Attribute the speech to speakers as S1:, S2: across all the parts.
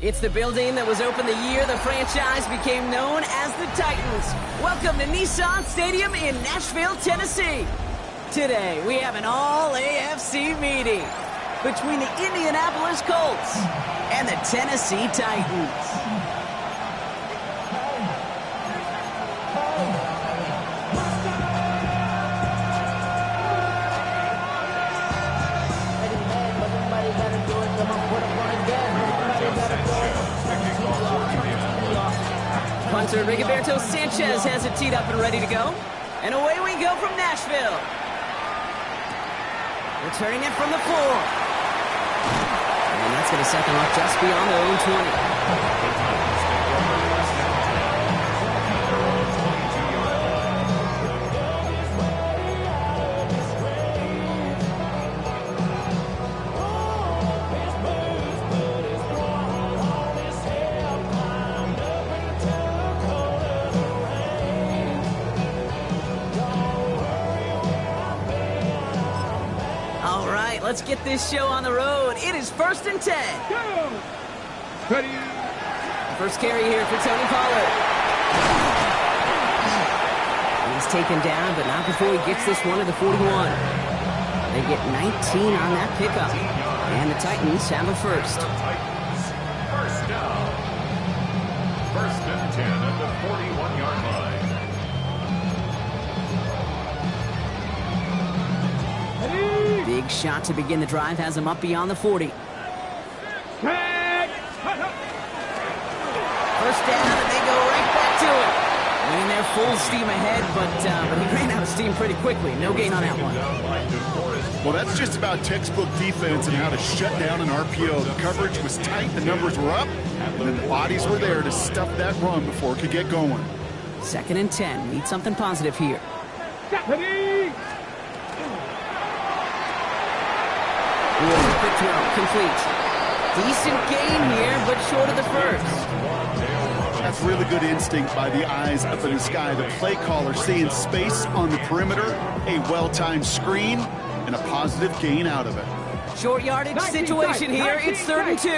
S1: It's the building that was opened the year the franchise became known as the Titans. Welcome to Nissan Stadium in Nashville, Tennessee. Today, we have an all-AFC meeting between the Indianapolis Colts and the Tennessee Titans. Punter Rigoberto Sanchez has it teed up and ready to go. And away we go from Nashville. Returning it from the 4. And that's going to set them up just beyond their own 20. Let's get this show on the road. It is 1st and 10.
S2: Go! Ready.
S1: First carry here for Tony Pollard. He's taken down, but not before he gets this one to the 41. They get 19 on that pickup. And the Titans have a first.
S3: First down. 1st and 10 at the 41-yard line.
S1: Big shot to begin the drive has him up beyond the 40. First down, and they go right back to it. I mean, they're full steam ahead, but he ran out of steam pretty quickly. No gain on that one.
S4: Well, that's just about textbook defense and how to shut down an RPO. The coverage was tight, the numbers were up, and then the bodies were there to stuff that run before it could get going.
S1: 2nd and 10. Need something positive here. Quick throw, complete. Decent gain here, but short of the first.
S4: That's really good instinct by the eyes up in the sky. The play caller seeing space on the perimeter, a well-timed screen, and a positive gain out of it.
S1: Short yardage situation here. It's 3rd and 2.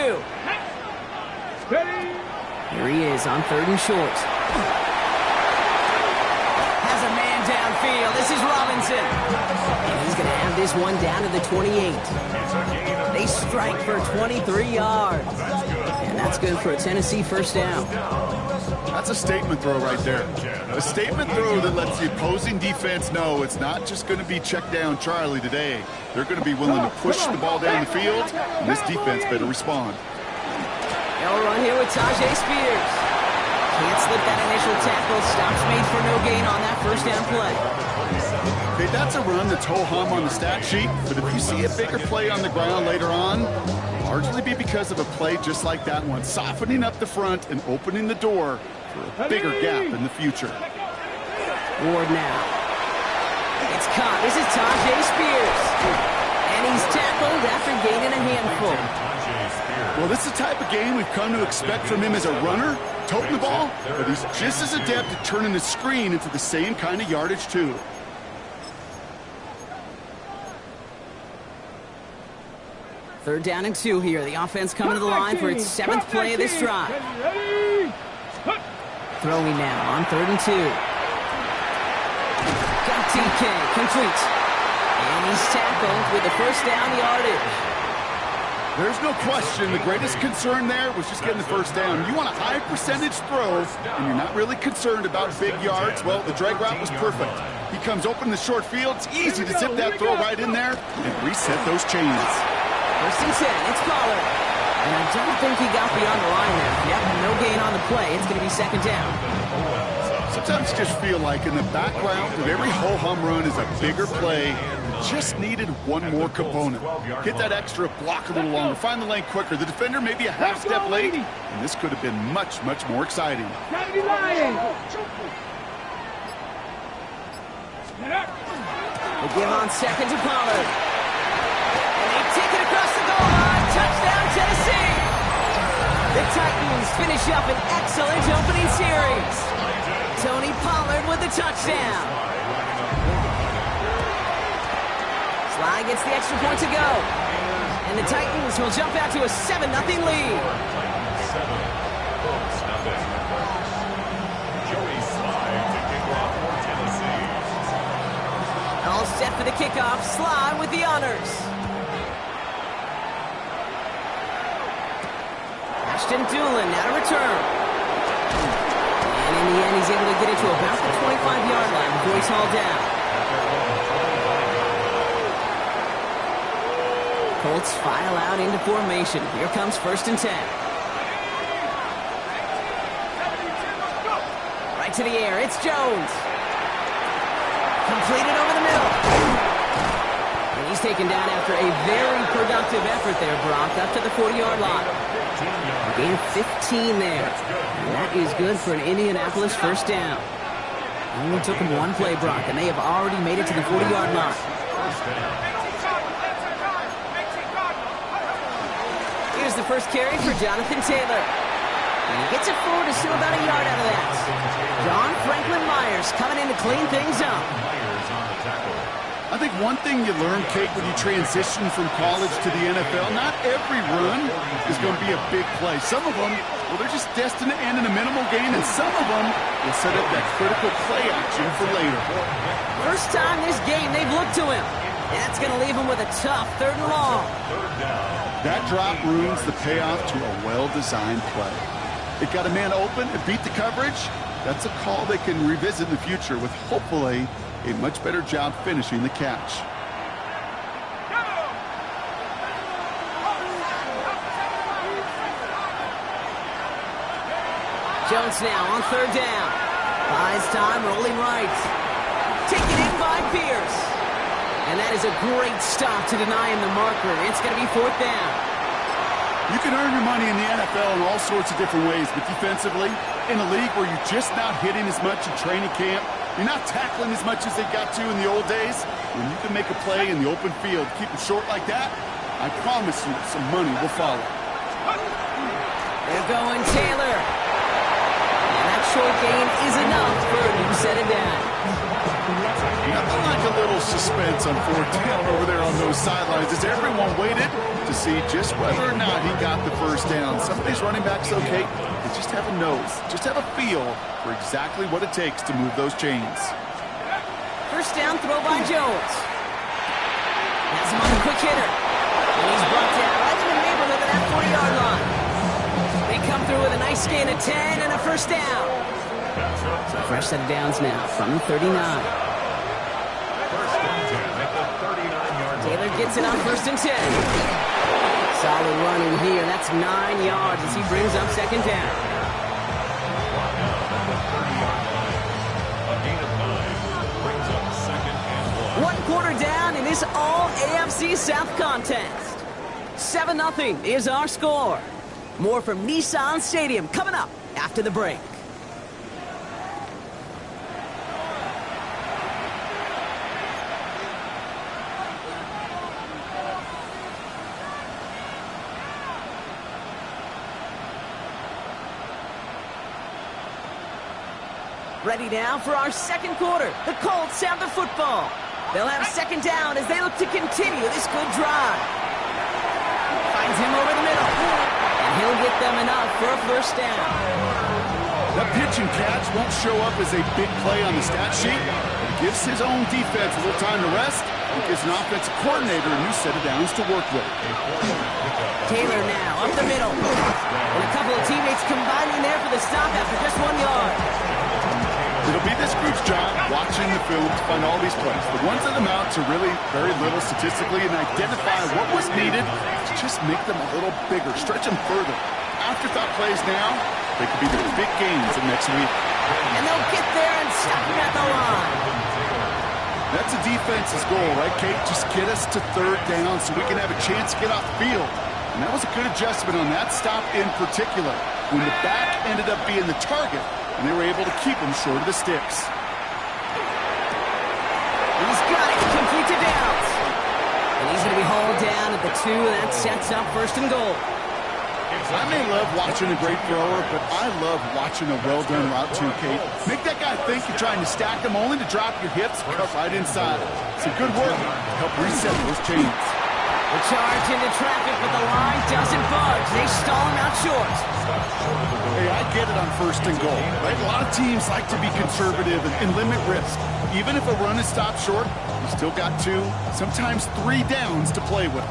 S1: Here he is on 3rd and short. Has a man downfield. This is Robinson. And he's going to have this one down to the 28. They strike for 23 yards. And that's good for a Tennessee first down.
S4: That's a statement throw right there. A statement throw that lets the opposing defense know it's not just going to be check down Charlie today. They're going to be willing to push the ball down the field, and this defense better respond.
S1: They'll run here with Tyjae Spears. Can't slip that initial tackle. Stops made for no gain on that first down play.
S4: Okay, that's a run that's ho-hum on the stat sheet, but if you see a bigger play on the ground later on, largely be because of a play just like that one, softening up the front and opening the door for a bigger gap in the future.
S1: Ward now. It's caught. This is Tyjae Spears. And he's tackled after gaining a handful.
S4: Well, this is the type of game we've come to expect from him as a runner, toting the ball, but he's just as adept at turning the screen into the same kind of yardage, too.
S1: Third down and 2 here. The offense coming to the line for its 7th play of this drive. Throwing now on 3rd and 2. Got TK, complete. And he's tackled with the first down yardage.
S4: There's no question the greatest concern there was just getting the first down. You want a high percentage throw, and you're not really concerned about big yards. Well, the drag route was perfect. He comes open in the short field. It's easy to zip that throw right in there and reset those chains.
S1: 1st and 10, it's Pollard. And I don't think he got beyond the line there. Yep, no gain on the play. It's going to be 2nd down.
S4: Sometimes you just feel like in the background of every ho-hum run is a bigger play. Just needed one more component. Hit that extra block a little longer. Find the lane quicker. The defender may be a half step late, and this could have been much, much more exciting.
S1: They give on 2nd to Pollard. And they take it across the goal line. Touchdown, Tennessee. The Titans finish up an excellent opening series. Tony Pollard with the touchdown. Sly gets the extra point to go. And the Titans will jump out to a 7-0 lead. with the kickoff. Sly with the honors. Ashton Dulin now to return. And in the end, he's able to get it to about the 25-yard line before he's hauled down. Colts file out into formation. Here comes 1st and 10. Right to the air. It's Jones. Completed over the middle. And he's taken down after a very productive effort there, Brock, up to the 40-yard line. A gain of 15 there. And that is good for an Indianapolis 1st down. Only took him one play, Brock, and they have already made it to the 40-yard line. Here's the first carry for Jonathan Taylor. And he gets it forward to still about a yard out of that. John Franklin Myers coming in to clean things up.
S4: I think one thing you learn, Kate, when you transition from college to the NFL, not every run is going to be a big play. Some of them, well, they're just destined to end in a minimal gain, and some of them will set up that critical play action for later.
S1: First time this game they've looked to him. That's going to leave him with a tough 3rd and long.
S4: That drop ruins the payoff to a well-designed play. It got a man open, it beat the coverage. That's a call they can revisit in the future with hopefully a much better job finishing the catch.
S1: Jones now on 3rd down. Buys time, rolling right. Taken in by Pierce. And that is a great stop to deny him the marker. It's going to be 4th down.
S4: You can earn your money in the NFL in all sorts of different ways, but defensively, in a league where you're just not hitting as much in training camp, you're not tackling as much as they got to in the old days, when you can make a play in the open field, keep it short like that, I promise you some money will follow.
S1: They're going Taylor. And that short gain is enough for a new set of downs.
S4: Nothing like a little suspense on 4th down over there on those sidelines as everyone waited to see just whether or not he got the 1st down. Some of these running backs, okay, they just have a nose, just have a feel for exactly what it takes to move those chains.
S1: 1st down throw by Jones. Has him on the quick hitter. And he's brought down right in the neighborhood of that 40-yard line. They come through with a nice gain of 10 and a 1st down. So fresh set of downs now from the 39. Taylor gets it on 1st and 10. Solid running here. That's 9 yards as he brings up 2nd down. One quarter down in this all-AFC South contest. 7-0 is our score. More from Nissan Stadium coming up after the break. Ready now for our 2nd quarter. The Colts have the football. They'll have 2nd down as they look to continue this good drive. Finds him over the middle. And he'll get them enough for a 1st down.
S4: That pitch and catch won't show up as a big play on the stat sheet. It gives his own defense a little time to rest. It gives an offensive coordinator a new set of downs to work with.
S1: Taylor now up the middle. And a couple of teammates combining there for the stop after just 1 yard.
S4: It'll be this group's job watching the film to find all these plays. The ones that amount to really very little statistically and identify what was needed to just make them a little bigger, stretch them further. Afterthought plays now, they could be the big gains of next week.
S1: And they'll get there and stop him at the line.
S4: That's a defense's goal, right, Kate? Just get us to 3rd down so we can have a chance to get off the field. And that was a good adjustment on that stop in particular, when the back ended up being the target, and they were able to keep him short of the sticks.
S1: He's got it, complete to Downs. And he's going to be hauled down at the 2, and that sets up 1st and goal.
S4: I may love watching a great thrower, but I love watching a well-done route too, Kate. Make that guy think you're trying to stack him only to drop your hips and cut right inside. Some good work to help reset those chains.
S1: The charge into traffic, but the line doesn't budge. They stall him out short.
S4: Hey, I get it on first and goal, right? A lot of teams like to be conservative and limit risk. Even if a run is stopped short, you still got 2, sometimes 3 downs to play with.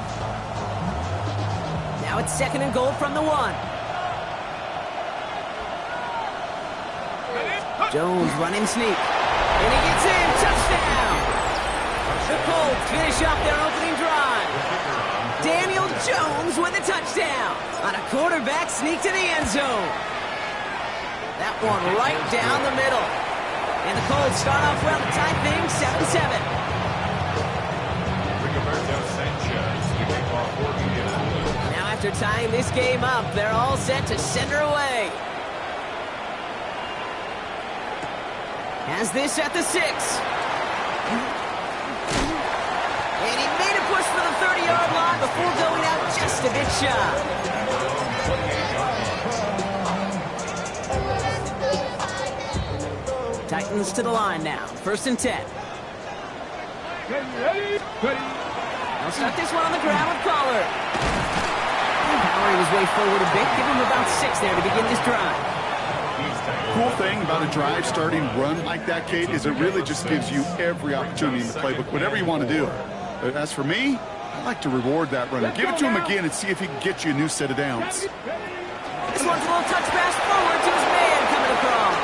S1: Now it's second and goal from the 1. Jones running sneak. And he gets in. Touchdown! The Colts finish up their opening drive. Daniel Jones with a touchdown on a quarterback sneak to the end zone. That one right down the middle. And the Colts start off well to tie things 7-7. Now after tying this game up, they're all set to send her away. Has this at the 6. And he made a push for the 30-yard line before going out just a bit shy. Titans to the line now. First and 10. They'll start this one on the ground with Pollard. Powering his way forward a bit. Give him about 6 there to begin this drive.
S4: Cool thing about a drive starting run like that, Kate, is it really just gives you every opportunity in the playbook, whatever you want to do. But as for me, I like to reward that runner. Give it to him again and see if he can get you a new set of downs.
S1: This one's a little touch pass forward to his man coming across.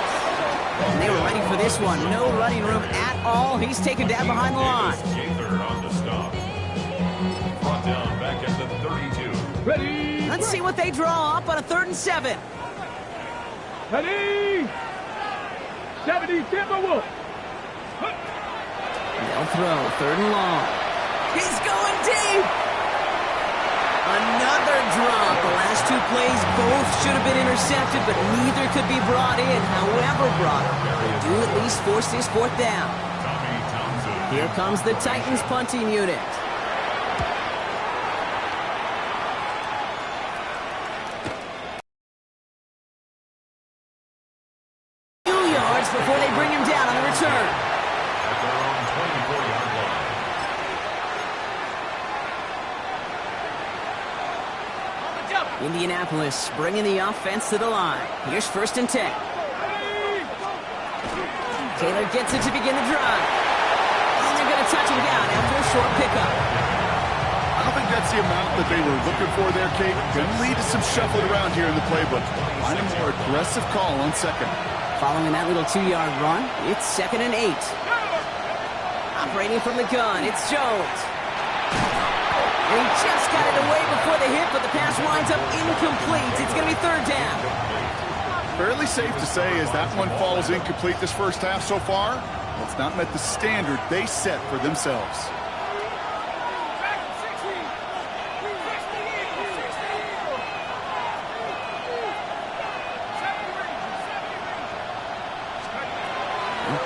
S1: And they were ready for this one. No running room at all. He's taken down behind the line.
S3: On the stop. Brought down back at the 32.
S2: Ready.
S1: Let's see what they draw up on a 3rd and 7.
S2: Ready. 70 Timberwolves.
S1: They'll throw 3rd and long. He's going deep. Another drop. The last 2 plays both should have been intercepted, but neither could be brought in. However brought, they do at least force this 4th down. Here comes the Titans punting unit. 2 yards before they bring him down on the return.
S3: At their own 24-yard line.
S1: Indianapolis bringing the offense to the line. Here's 1st and 10. Taylor gets it to begin the drive. And they're going to touch him down after a short pickup.
S4: I don't think that's the amount that they were looking for there, Kate. Going to lead to some shuffling around here in the playbook. Find a more aggressive call on 2nd.
S1: Following that little 2-yard run, it's 2nd and 8. Operating from the gun, it's Jones. And he just got it away before the hit, but the pass winds up incomplete. It's going to be 3rd down.
S4: Fairly safe to say as that one falls incomplete this first half so far, it's not met the standard they set for themselves.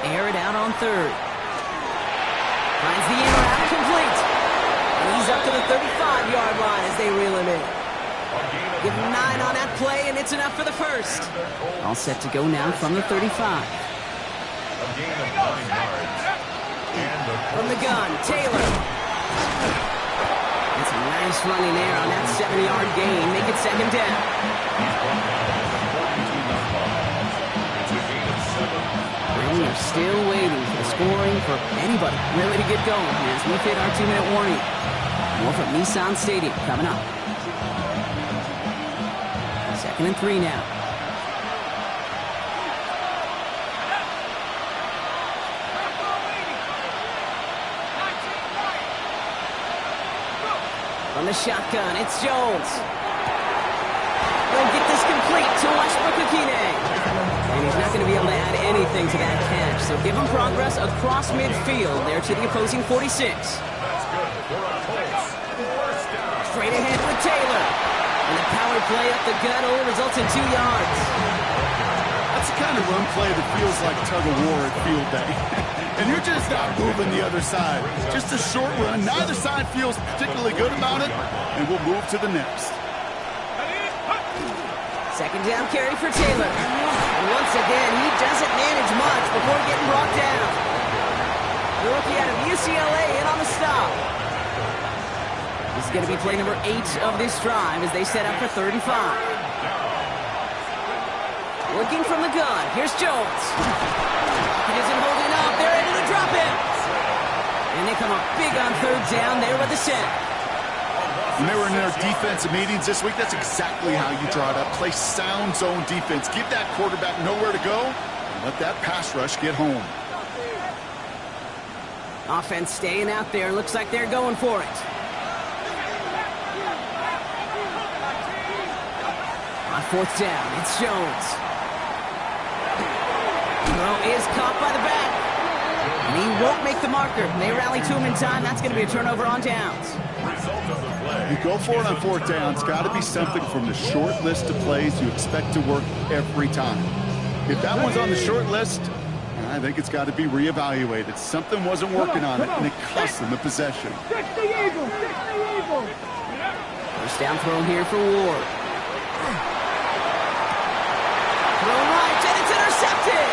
S1: Air it out on 3rd. Finds the in route complete. And he's up to the 35-yard line as they reel him in. Give him 9 on that play, and it's enough for the 1st. All set to go now from the 35. From the gun, Taylor. That's a nice running there on that 7-yard gain. Make it 2nd down. We are still waiting for the scoring for anybody really to get going as we hit our 2-minute warning. More from Nissan Stadium coming up. 2nd and 3 now. From the shotgun, it's Jones. They'll get this complete to Westbrook-Ikhine. And he's not going to be able to add anything to that catch. So give him progress across midfield there to the opposing 46. Straight ahead with Taylor. And the power play up the gut only results in 2 yards.
S4: That's the kind of run play that feels like tug-of-war at field day. And you're just not moving the other side. Just a short run. Neither side feels particularly good about it. And we'll move to the next.
S1: 2nd down carry for Taylor. And once again, he doesn't manage much before getting brought down. The rookie out of UCLA in on the stop. He's going to be play number 8 of this drive as they set up for 35. Looking from the gun. Here's Jones. He isn't holding up. They're ready to drop it. And they come up big on 3rd down there with the sack.
S4: When they were in their defensive meetings this week, that's exactly how you draw it up. Play sound zone defense. Give that quarterback nowhere to go and let that pass rush get home.
S1: Offense staying out there. Looks like they're going for it. On 4th down, it's Jones. Throw is caught by the back. And he won't make the marker. They rally to him in time. That's going to be a turnover on downs.
S4: You go for it on 4th down. It's got to be something from the short list of plays you expect to work every time. If that one's on the short list, I think it's got to be reevaluated. Something wasn't working on it, and it cost them the possession.
S1: First down throw here for Ward. Throw right, and it's intercepted.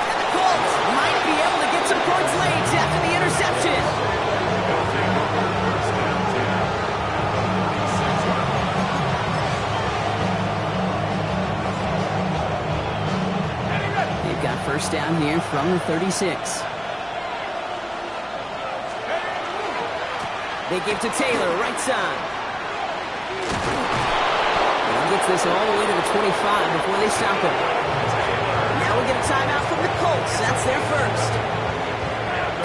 S1: And the Colts might be able to get some points late after the interception. Got first down here from the 36. They give to Taylor, right side. And he gets this all the way to the 25 before they stop him. Now we get a timeout from the Colts. That's their first.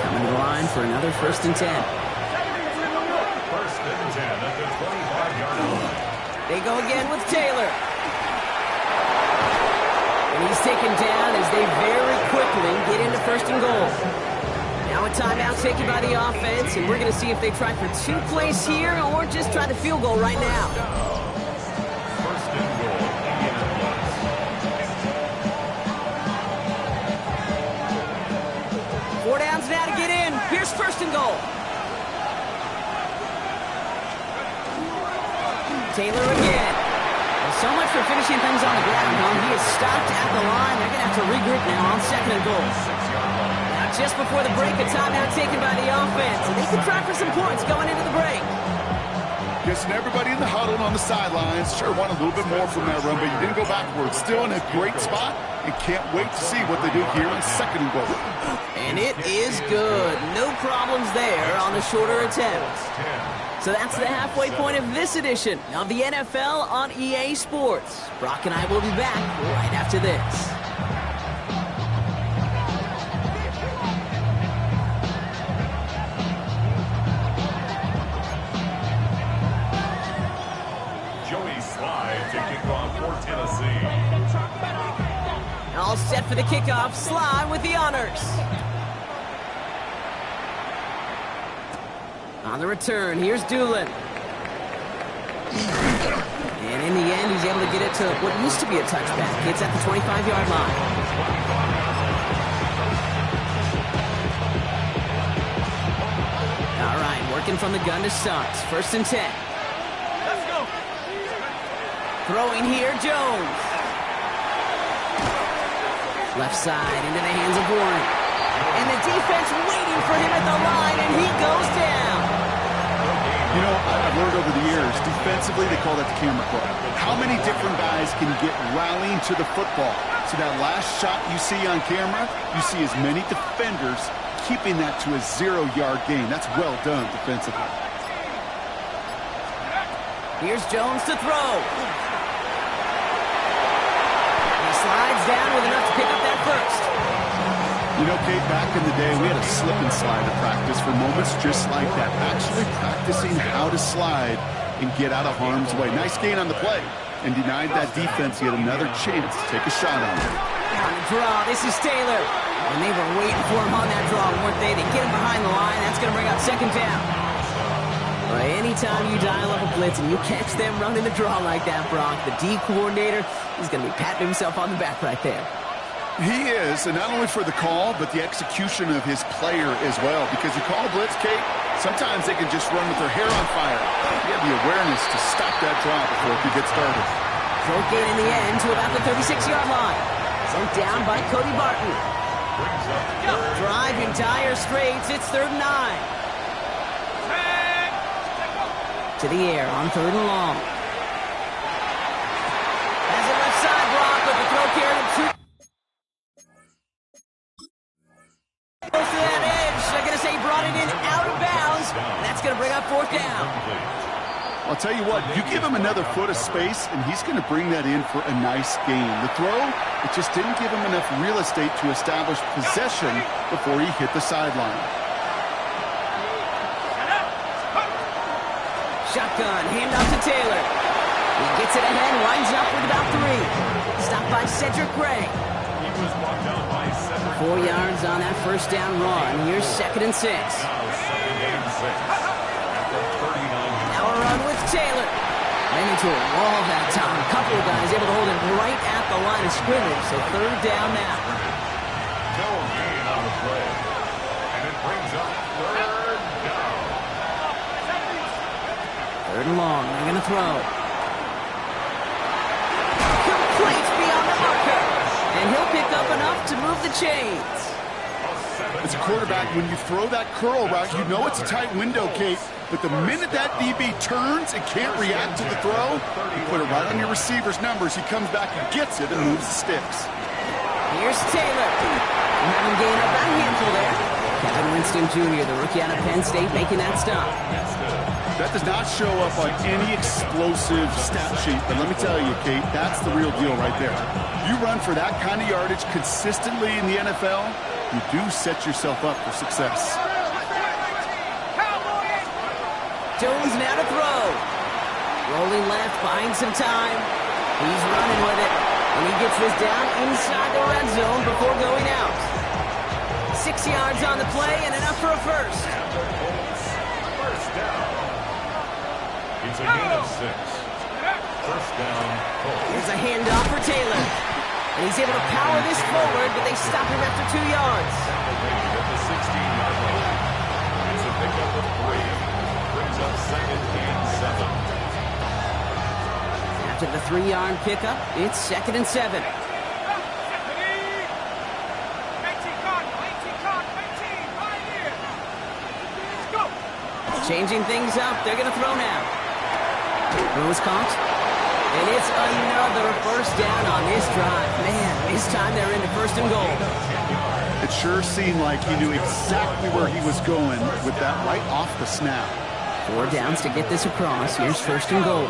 S1: Coming to the line for another 1st and 10.
S3: 1st and 10 at the 25-yard line.
S1: They go again with Taylor. And he's taken down as they very quickly get into 1st and goal. Now a timeout taken by the offense, and we're going to see if they try for 2 plays here or just try the field goal right now.
S3: 1st and goal.
S1: 4 downs now to get in. Here's 1st and goal. Taylor again. So much for finishing things on the ground, huh? He is stopped at the line. They're going to have to regroup now on 2nd and goal. Now, just before the break, a timeout taken by the offense. And they can try for some points going into the break.
S4: Guessing everybody in the huddle and on the sidelines sure want a little bit more from that run, but you didn't go backwards. Still in a great spot and can't wait to see what they do here on 2nd and goal.
S1: And it is good. No problems there on the shorter attempt. So that's the halfway point of this edition of the NFL on EA Sports. Brock and I will be back right after this.
S3: Joey Slye to kick off for Tennessee.
S1: All set for the kickoff. Slye with the honors. On the return, here's Doolin. And in the end, he's able to get it to what used to be a touchback. It's at the 25-yard line. All right, working from the gun to start. 1st and 10.
S2: Let's go.
S1: Throwing here, Jones. Left side into the hands of Warren. And the defense waiting for him at the line, and he goes down.
S4: You know, I've learned over the years, defensively, they call that the camera club. How many different guys can get rallying to the football? So that last shot you see on camera, you see as many defenders keeping that to a 0-yard gain. That's well done defensively.
S1: Here's Jones to throw. He slides down with enough to pick up that first.
S4: You know, Kate, back in the day, we had a slip and slide to practice for moments just like that. Actually practicing how to slide and get out of harm's way. Nice gain on the play and denied that defense yet another chance to take a shot on him.
S1: On the draw, this is Taylor. And they were waiting for him on that draw, weren't they? They get him behind the line. That's going to bring out 2nd down. Well, anytime you dial up a blitz and you catch them running the draw like that, Brock, the D coordinator, he's going to be patting himself on the back right there.
S4: He is, and not only for the call, but the execution of his player as well. Because you call a blitz, Kate, sometimes they can just run with their hair on fire. You have the awareness to stop that draw before it could get started.
S1: Throw gain in the end to about the 36-yard line. Sent down by Cody Barton. Driving dire straits, it's 3rd and 9. To the air on 3rd and long. Has a left side block, but the throw carried him too close to that edge. They're going to say he brought it in out of bounds. And that's going to bring up 4th down.
S4: I'll tell you what, you give him another foot of space, and he's going to bring that in for a nice gain. The throw, it just didn't give him enough real estate to establish possession before he hit the sideline.
S1: Shotgun, handoff to Taylor. He gets it ahead, winds up with about 3. Stopped by Cedric Gray.
S3: He was walked down by Cedric
S1: 4 yards on that 1st down run. Here's 2nd and 6.
S3: Now 2nd and 6. After 39 yards.
S1: Now a run with Taylor. Ran into a wall that time. A couple of guys able to hold him right at the line of scrimmage. So 3rd down now.
S3: No gain on the play. And it brings up 3rd down.
S1: 3rd and long. They're going to throw. Complete beyond the marker. And he'll pick up enough to move the chains.
S4: As a quarterback, when you throw that curl route, you know it's a tight window, Kate. But the minute that DB turns and can't react to the throw, you put it right on your receiver's numbers. He comes back and gets it and moves the sticks.
S1: Here's Taylor. Having gained up that handful there. Kevin Winston Jr., the rookie out of Penn State, making that stop.
S4: That does not show up on any explosive stat sheet, but let me tell you, Kate, that's the real deal right there. You run for that kind of yardage consistently in the NFL, you do set yourself up for success.
S1: Jones now to throw. Rolling left, buying some time. He's running with it. And he gets this down inside the red zone before going out. 6 yards on the play and enough for a first.
S3: First down. It's a gain of 6. First down.
S1: Here's a handoff for Taylor. And he's able to power this forward, but they stop him after 2 yards.
S3: At the 16-yard line. It's a pickup of 3. Brings up 2nd and 7.
S1: After the 3-yard pickup, it's 2nd and 7. Changing things up. They're going to throw now. Throws caught. And it's another first down on this drive. Man, this time they're into 1st and goal.
S4: It sure seemed like he knew exactly where he was going with that right off the snap.
S1: 4 downs to get this across. Here's 1st and goal.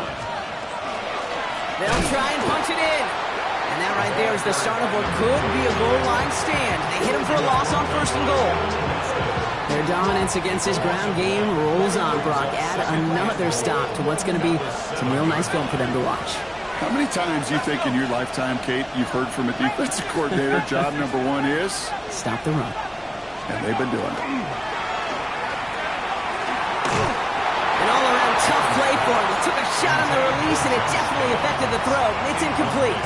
S1: They'll try and punch it in. And that right there is the start of what could be a goal line stand. They hit him for a loss on 1st and goal. Their dominance against this ground game rolls on, Brock. Add another stop to what's going to be some real nice film for them to watch.
S4: How many times do you think in your lifetime, Kate, you've heard from a defensive coordinator, job number 1 is?
S1: Stop the run.
S4: And they've been doing it.
S1: An all-around tough play for him. He took a shot on the release, and it definitely affected the throw. It's incomplete.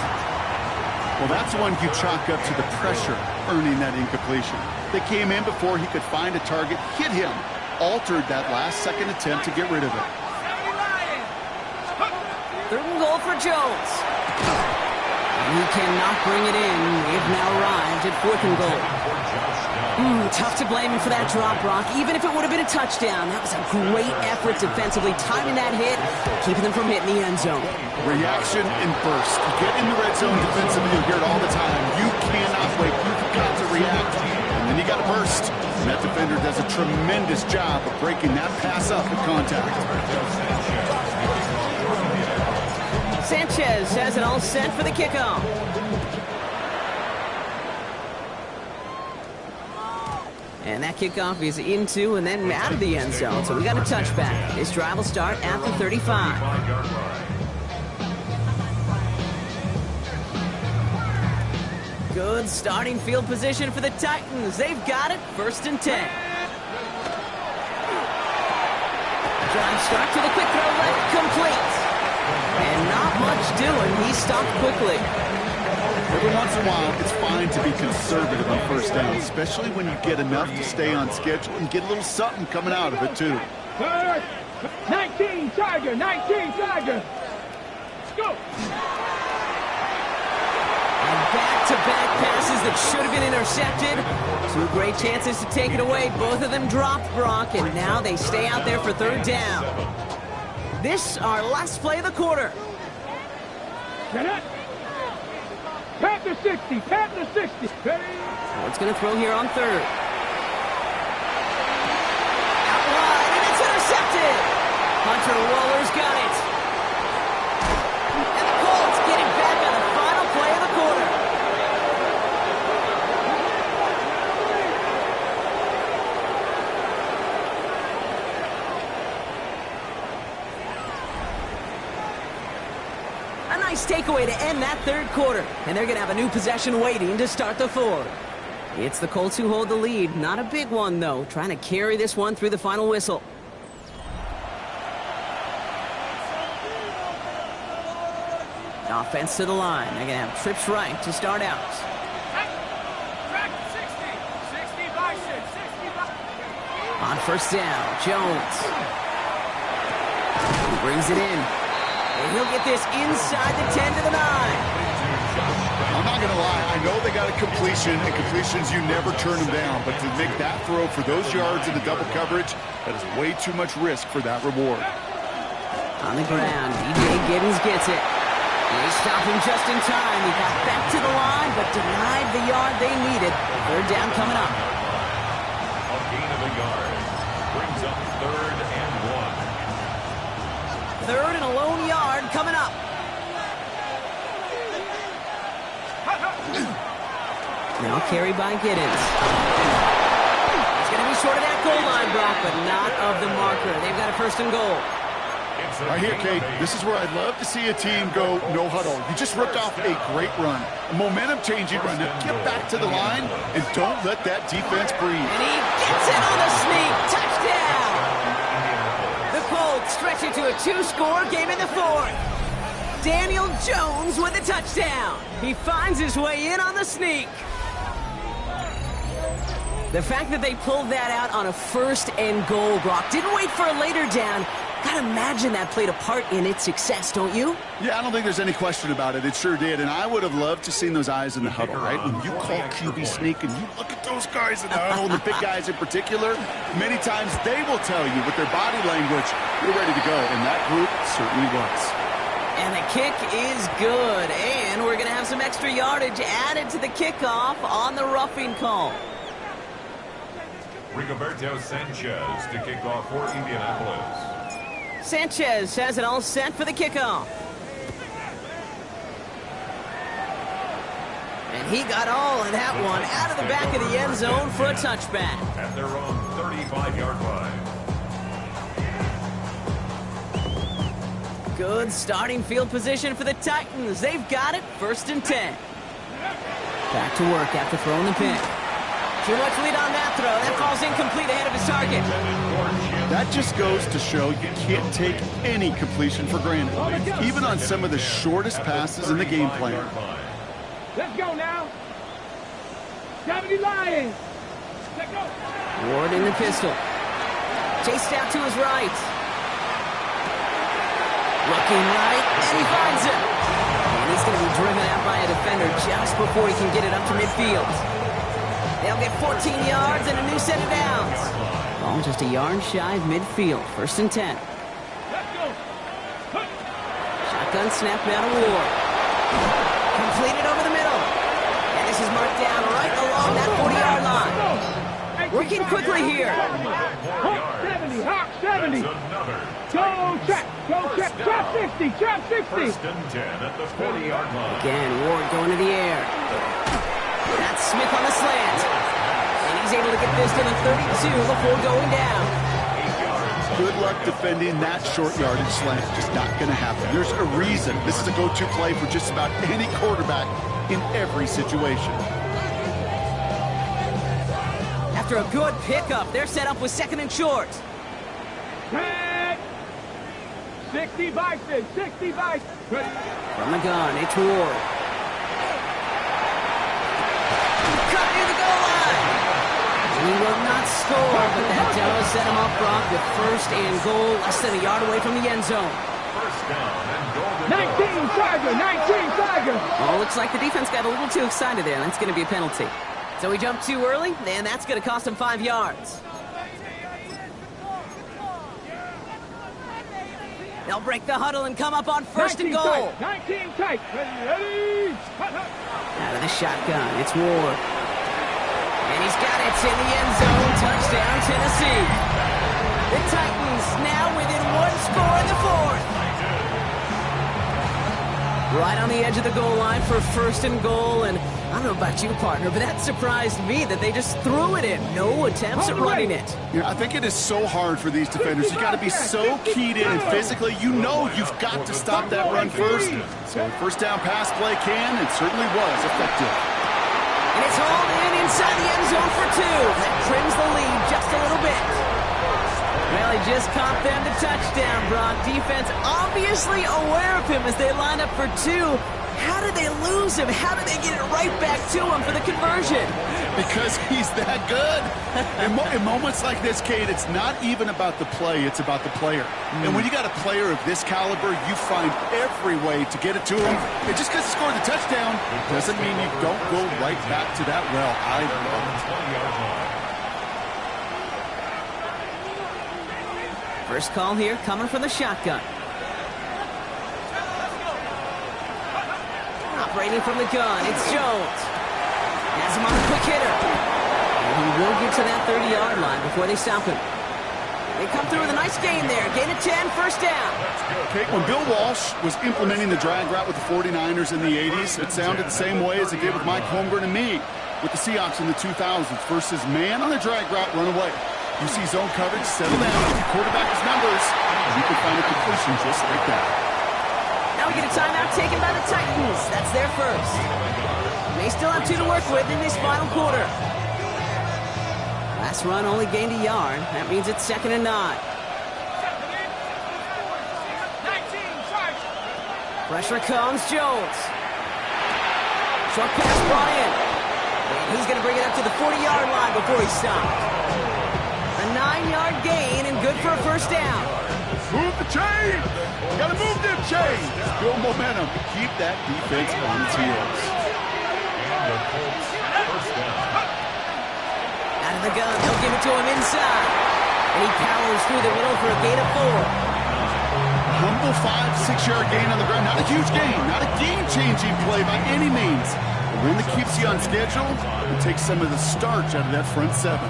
S4: Well, that's one you chalk up to the pressure earning that incompletion. They came in before he could find a target, hit him, altered that last-second attempt to get rid of it.
S1: 3rd and goal for Jones. And he cannot bring it in. They've now arrived at 4th and goal. Tough to blame him for that drop, Brock. Even if it would have been a touchdown, that was a great effort defensively, timing that hit, keeping them from hitting the end zone.
S4: Reaction and burst. You get in the red zone defensively, you hear it all the time. You cannot wait. You've got to react. And then you got to burst. And that defender does a tremendous job of breaking that pass up at contact.
S1: Sanchez has it all set for the kickoff. And that kickoff is into and then out of the end zone. So we got a touchback. This drive will start at the 35. Good starting field position for the Titans. They've got it. 1st and 10. Drive start to the quick throw left. Complete. And not much doing. He stopped quickly.
S4: Every once in a while, it's fine to be conservative on 1st down, especially when you get enough to stay on schedule and get a little something coming out of it, too.
S2: 19 Tiger, 19 Tiger. Let's go.
S1: And back-to-back passes that should have been intercepted. 2 great chances to take it away. Both of them dropped, Brock, and now they stay out there for 3rd down. This, our last play of the quarter.
S2: Get it. Panther 60. Panther 60. Ready?
S1: Ford's going to throw here on third. Out wide, and it's intercepted. Hunter Waller's got it. And the Colts getting back on the final play of the quarter. A nice takeaway to end that third quarter. And they're going to have a new possession waiting to start the fourth. It's the Colts who hold the lead. Not a big one, though. Trying to carry this one through the final whistle. Offense to the line. They're going to have trips right to start out. On first down, Jones. He brings it in. And he'll get this inside the 10 to the 9.
S4: I'm not going to lie. I know they got a completion, and completions, you never turn them down. But to make that throw for those yards in the double coverage, that is way too much risk for that reward.
S1: On the ground, DJ Giddens gets it. They stop him just in time. He got back to the line, but denied the yard they needed. Third down coming up.
S3: A gain of a yard. Brings up 3rd and 1.
S1: Third and a lone yard coming up. Now carried by Giddens. He's going to be short of that goal line, Brock, but not of the marker. They've got a 1st and goal.
S4: Right here, Kate, this is where I'd love to see a team go no huddle. You just ripped off a great run, a momentum-changing run. Now get back to the line and don't let that defense breathe.
S1: And he gets it on the sneak. Touchdown! The Colts stretch it to a 2-score game in the fourth. Daniel Jones with a touchdown. He finds his way in on the sneak. The fact that they pulled that out on a 1st and goal, Brock, didn't wait for a later down. Gotta imagine that played a part in its success, don't you?
S4: Yeah, I don't think there's any question about it. It sure did, and I would have loved to seen those eyes in the huddle, right? When you call QB sneak and you look at those guys in the huddle, and the big guys in particular, many times they will tell you with their body language, you're ready to go, and that group certainly was.
S1: And the kick is good, and we're gonna have some extra yardage added to the kickoff on the roughing call.
S3: Rigoberto Sanchez to kick off for Indianapolis.
S1: Sanchez has it all set for the kickoff. And he got all of that one out of the back of the end zone for a touchback.
S3: At their own 35-yard line.
S1: Good starting field position for the Titans. They've got it, 1st and 10. Back to work after throwing the pick. Too much lead on that throw. That falls incomplete ahead of his target.
S4: That just goes to show you can't take any completion for granted, even on some of the shortest passes in the game plan.
S2: Let's go now. 70 Lions. Let's go.
S1: Ward in the pistol. Chased out to his right. Looking right, and he finds him. And he's going to be driven out by a defender just before he can get it up to midfield. They'll get 14 yards and a new set of downs. Ball just a yard shy of midfield. 1st and 10.
S2: Let's go.
S1: Shotgun snap now to Ward. Completed over the middle. And this is marked down right along that 40-yard line. Working quickly here.
S2: Hawk 70. Hawk 70. Go check. Go check. Trap 60. Trap 60.
S3: 1st and 10 at the 40-yard line.
S1: Again, Ward going to the air. That's Smith on the slant. And he's able to get this to the 32 before going down.
S4: Good luck defending that short yardage slant. Just not going to happen. There's a reason this is a go-to play for just about any quarterback in every situation.
S1: After a good pickup, they're set up with 2nd and short.
S2: 60 Bison. 60 Bison.
S1: From the gun, it's Ward. Cut near the goal line. He will not score, but that does set him up, Brock, with 1st and goal, less than a yard away from the end zone.
S3: 1st down and goal to
S2: 19 Tiger. 19 Tiger.
S1: Oh, looks like the defense got a little too excited there. That's going to be a penalty. So he jumped too early, and that's going to cost him 5 yards. They'll break the huddle and come up on first and
S2: 19
S1: goal.
S2: tight, 19 tight. Ready. Hut, hut.
S1: Out of the shotgun, it's Ward. And he's got it in the end zone. Touchdown, Tennessee. The Titans now within one score in the fourth. Right on the edge of the goal line for first and goal. And I don't know about you, partner, but that surprised me that they just threw it in. No attempts at running it.
S4: Yeah, I think it is so hard for these defenders. You got to be so keyed in, and physically, you know you've got to stop that run first. So first down pass play can, and certainly was effective.
S1: And it's hauled in inside the end zone for two. That trims the lead just a little bit. Well, he just caught them the touchdown, Brock. Defense obviously aware of him as they line up for two. How did they lose him? How did they get it right back to him for the conversion?
S4: Because he's that good. In moments like this, Kate, it's not even about the play, it's about the player. And when you got a player of this caliber, you find every way to get it to him. And just because he scored the touchdown doesn't mean you don't go right back to that well either.
S1: First call here coming from the shotgun. Operating from the gun, it's Jones. Has him on a quick hitter. And he will get to that 30-yard line before they stop him. They come through with a nice gain there. Gain of 10, first down.
S4: Okay, when Bill Walsh was implementing the drag route with the 49ers in the 80s, it sounded the same way as it did with Mike Holmgren and me with the Seahawks in the 2000s versus man on the drag route, run away. You see zone coverage, settle down, get your quarterback his numbers, and you can find a completion just like that.
S1: Now we get a timeout taken by the Titans. That's their first. They still have two to work with in this final quarter. Last run only gained a yard. That means it's 2nd and 9. Pressure comes, Jones. Short pass brought in. And he's going to bring it up to the 40-yard line before he's stopped. A 9-yard gain and good for a first down.
S4: Move the chain! Gotta move them chains! Build momentum. Keep that defense on its heels.
S3: And the Colts first down.
S1: Out of the gun, they'll give it to him inside. And he powers through the middle for a gain of 4.
S4: Humble 5-6-yard gain on the ground. Not a huge gain, not a game-changing play by any means. A win that keeps you on schedule and takes some of the starch out of that front seven.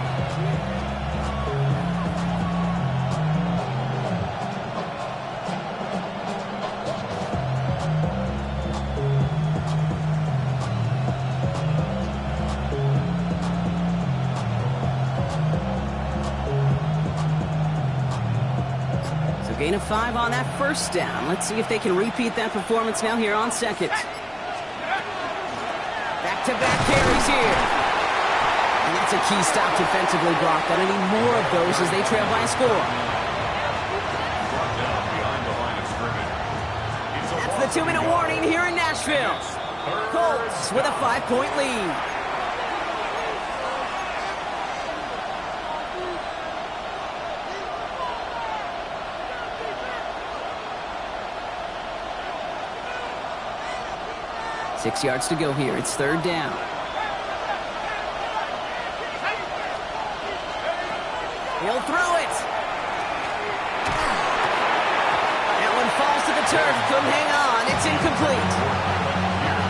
S1: Gain of 5 on that first down. Let's see if they can repeat that performance now here on second. Back-to-back carries here. And that's a key stop defensively, Brock. Gonna need more of those as they trail by a score.
S3: Brought down behind the line of scrimmage.
S1: That's the 2-minute warning here in Nashville. Colts with a 5-point lead. Six yards to go here. It's 3rd down. He'll throw it. That one falls to the turf. Couldn't hang on. It's incomplete.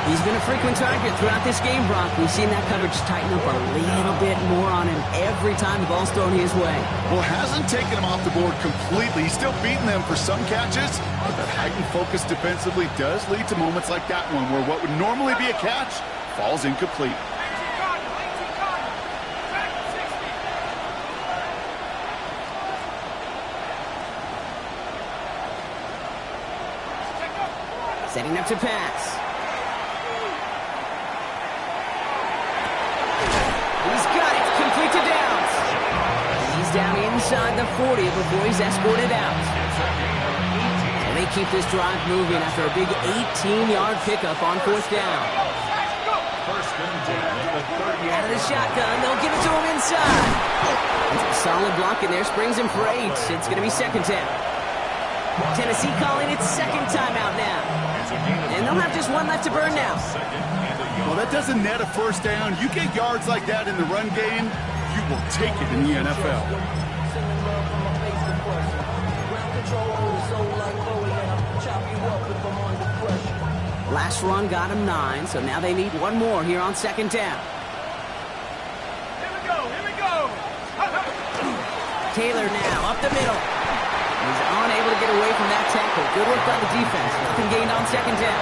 S1: He's been a frequent target throughout this game, Brock. We've seen that coverage tighten up a little bit more on him every time the ball's thrown his way.
S4: Well, hasn't taken him off the board completely. He's still beating them for some catches, but that heightened focus defensively does lead to moments like that one where what would normally be a catch falls incomplete.
S1: Setting up to pass. He's got it. Complete to Downs. He's down inside the 40 before he's escorted out. And they keep this drive moving after a big 18-yard pickup on 4th down.
S3: First and 10 at the 30.
S1: Out of the shotgun, they'll give it to him inside. It's a solid block in there, springs him for 8. It's going to be 2nd down. Tennessee calling its 2nd timeout now. And they'll have just one left to burn now.
S4: Well, that doesn't net a first down. You get yards like that in the run game, you will take it in the NFL.
S1: Last run got him 9, so now they need one more here on second down.
S2: Here we go.
S1: Taylor now up the middle. He's unable to get away from that tackle. Good work by the defense. Nothing gained on second down.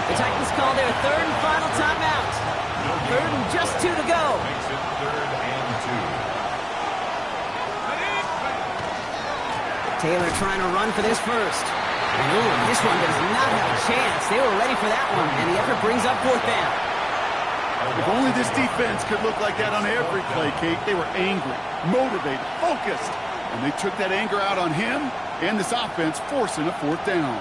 S1: The Titans call their third and final timeout. Third and just 2 to go.
S3: Makes it 3rd and 2.
S1: Taylor trying to run for this first. Ooh, this one does not have a chance. They were ready for that one, and the effort brings up 4th down.
S4: If only this defense could look like that on every play, Kate. They were angry, motivated, focused, and they took that anger out on him and this offense, forcing a 4th down.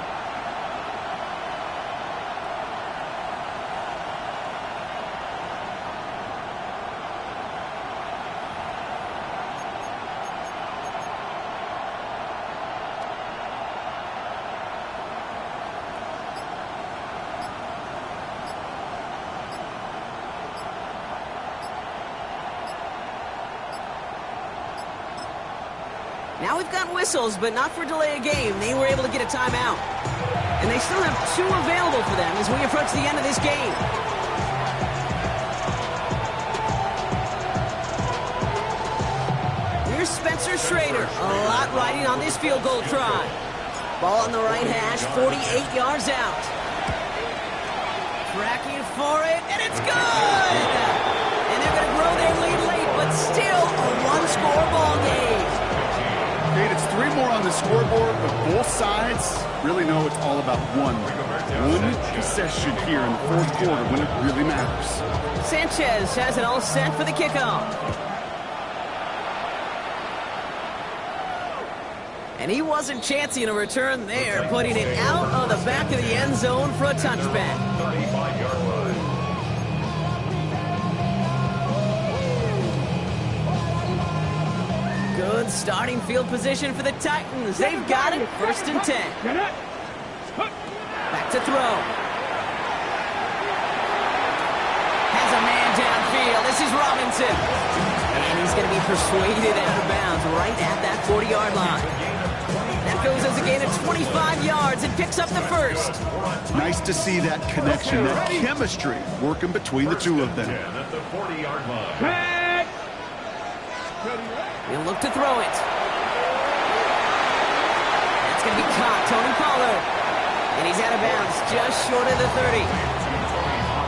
S1: Now we've got whistles, but not for delay of game. They were able to get a timeout. And they still have 2 available for them as we approach the end of this game. Here's Spencer Schrader. A lot riding on this field goal try. Ball on the right hash, 48 yards out. Tracking for it, and it's good! And they're going to grow their lead late, but still a one-score ball game.
S4: Kate, it's 3 more on the scoreboard, but both sides really know it's all about one possession here in the 4th quarter when it really matters.
S1: Sanchez has it all set for the kickoff. And he wasn't chancing a return there, putting it out of the back of the end zone for a touchback.
S3: 35-yard line.
S1: Good starting field position for the Titans. They've got it, 1st and 10. Back to throw. Has a man downfield. This is Robinson. And he's going to be persuaded out of bounds right at that 40-yard line. That goes as a gain of 25 yards and picks up the first.
S4: Nice to see that connection, that chemistry working between the 2 of them.
S3: At the 40-yard line.
S1: He'll look to throw it. That's going to be caught. Tony Pollard. And he's out of bounds just short of the 30.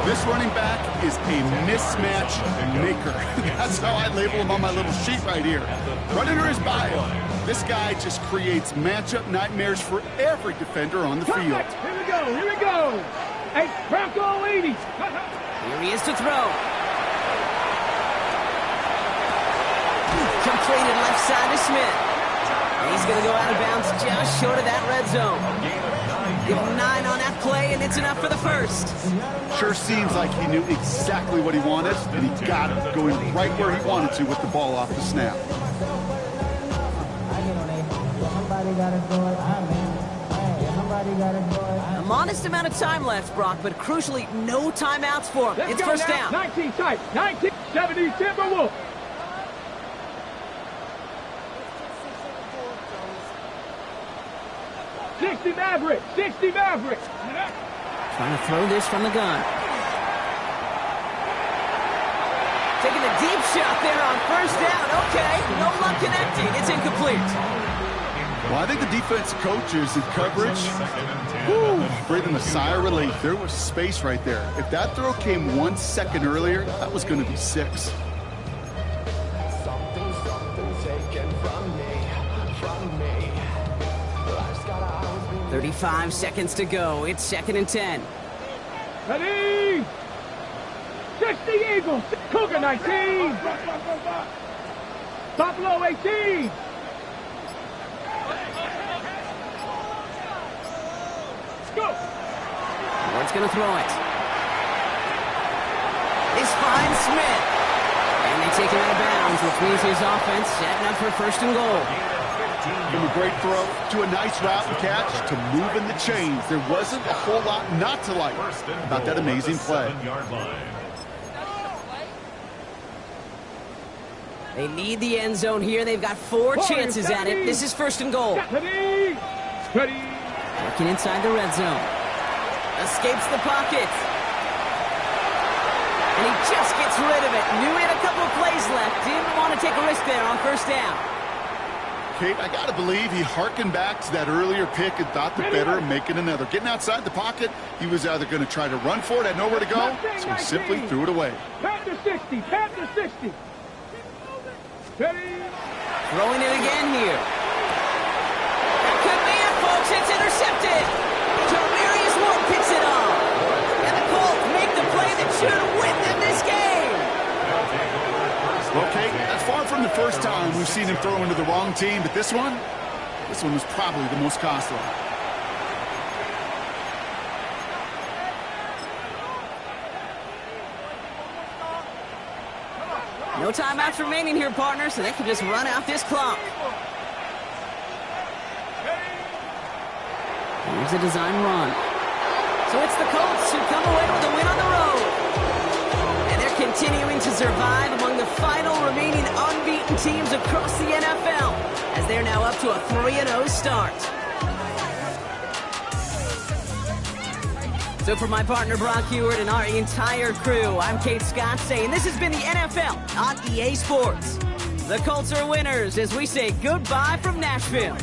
S4: This running back is a mismatch maker. That's how I label him on my little sheet right here. Right under his bio. This guy just creates matchup nightmares for every defender on the field.
S2: Here we go. Hey, Bronco 80.
S1: Here he is to throw. Completed left side to Smith. And he's going to go out of bounds just short of that red zone. Give him 9 on that play, and it's enough for the first.
S4: Sure seems like he knew exactly what he wanted, and he got it, going right where he wanted to with the ball off the snap.
S1: A modest amount of time left, Brock, but crucially, no timeouts for him. It's first down.
S2: 19 tight. 1970 Timberwolves. 60 Maverick.
S1: Trying to throw this from the gun. Taking a deep shot there on first down. Okay, no luck connecting. It's incomplete.
S4: Well, I think the defense coaches in coverage, breathing a sigh of relief. There was space right there. If that throw came 1 second earlier, that was going to be 6.
S1: 35 seconds to go. It's 2nd and 10.
S2: Ready? 60 Eagles. Cougar 19. Buffalo 18. Let's go.
S1: Ward's going to throw it. This finds Smith. And they take him out of bounds, which means his offense setting up for 1st and goal.
S4: From a great throw to a nice route and catch to moving the chains. There wasn't a whole lot not to like about that amazing play.
S1: They need the end zone here. They've got 4 chances at it. This is 1st and goal.
S2: Ready?
S1: Working inside the red zone. Escapes the pocket. And he just gets rid of it. Knew he had a couple of plays left. Didn't want to take a risk there on first down.
S4: Kate, I got to believe he hearkened back to that earlier pick and thought the better of making another. Getting outside the pocket, he was either going to try to run for it, had nowhere to go, so he simply threw it away.
S2: Pat to 60, pat to 60. Ready?
S1: Throwing it again here. That could be it, folks. It's intercepted. Jamarius Ward picks it off. And the Colts make the play that should win them this game.
S4: Okay, that's far from the first time we've seen him throw into the wrong team, but this one was probably the most costly.
S1: No timeouts remaining here, partner, so they can just run out this clock. Here's a design run. So it's the Colts who come away with a win on the road. And they're continuing to survive among the final remaining unbeaten teams across the NFL, as they're now up to a 3-0 start. So for my partner Brock Huard and our entire crew, I'm Kate Scott saying this has been the NFL on EA Sports. The Colts are winners as we say goodbye from Nashville.